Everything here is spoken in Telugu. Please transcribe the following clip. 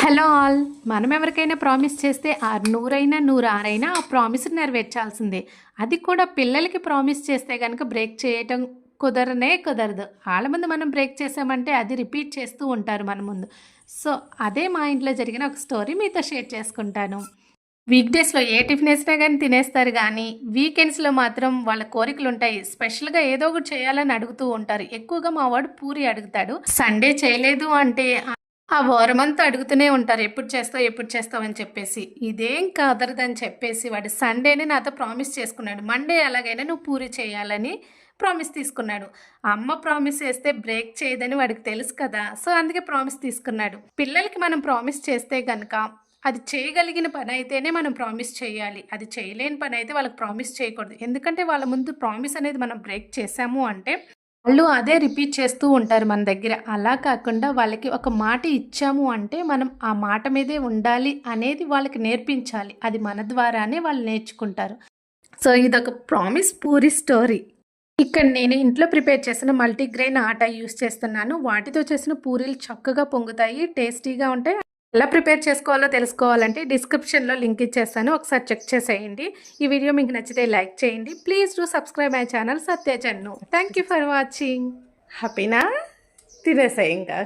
Hello all. మనం ఎవరికైనా ప్రామిస్ చేస్తే నూరైనా నూరు ఆరైనా ఆ ప్రామిస్ నెరవేర్చాల్సిందే. అది కూడా పిల్లలకి ప్రామిస్ చేస్తే కనుక బ్రేక్ చేయటం కుదరదు. వాళ్ళ ముందు మనం బ్రేక్ చేసామంటే అది రిపీట్ చేస్తూ ఉంటారు మన ముందు. సో అదే మా ఇంట్లో జరిగిన ఒక స్టోరీ మీతో షేర్ చేసుకుంటాను. వీక్ డేస్లో ఏ టిఫిన్ వేసినా కానీ తినేస్తారు, కానీ వీకెండ్స్లో మాత్రం వాళ్ళ కోరికలు ఉంటాయి. స్పెషల్గా ఏదో ఒకటి చేయాలని అడుగుతూ ఉంటారు. ఎక్కువగా మా వాడు పూరి అడుగుతాడు. సండే చేయలేదు అంటే ఆ వారమంతా అడుగుతూనే ఉంటారు, ఎప్పుడు చేస్తావు అని చెప్పేసి. ఇదేం కాదరదని చెప్పేసి వాడు సండేనే నాతో ప్రామిస్ చేసుకున్నాడు. మండే ఎలాగైనా నువ్వు పూరి చేయాలని ప్రామిస్ తీసుకున్నాడు. అమ్మ ప్రామిస్ చేస్తే బ్రేక్ చేయదని వాడికి తెలుసు కదా, సో అందుకే ప్రామిస్ తీసుకున్నాడు. పిల్లలకి మనం ప్రామిస్ చేస్తే కనుక అది చేయగలిగిన పని అయితేనే మనం ప్రామిస్ చేయాలి. అది చేయలేని పని అయితే వాళ్ళకి ప్రామిస్ చేయకూడదు. ఎందుకంటే వాళ్ళ ముందు ప్రామిస్ అనేది మనం బ్రేక్ చేసాము అంటే వాళ్ళు అదే రిపీట్ చేస్తూ ఉంటారు మన దగ్గర. అలా కాకుండా వాళ్ళకి ఒక మాట ఇచ్చాము అంటే మనం ఆ మాట మీదే ఉండాలి అనేది వాళ్ళకి నేర్పించాలి. అది మన ద్వారానే వాళ్ళు నేర్చుకుంటారు. సో ఇదొక ప్రామిస్ పూరి స్టోరీ. ఇక్కడ నేను ఇంట్లో ప్రిపేర్ చేసిన మల్టీగ్రెయిన్ ఆటా యూస్ చేస్తున్నాను. వాటితో చేసిన పూరీలు చక్కగా పొంగుతాయి, టేస్టీగా ఉంటాయి. ఎలా ప్రిపేర్ చేసుకోవాలో తెలుసుకోవాలంటే డిస్క్రిప్షన్లో లింక్ ఇచ్చేస్తాను, ఒకసారి చెక్ చేసేయండి. ఈ వీడియో మీకు నచ్చితే లైక్ చేయండి. Please do subscribe my channel Satya Jannu. Thank you for watching. హ్యాపీనా? తినేసాయి ఇంకా.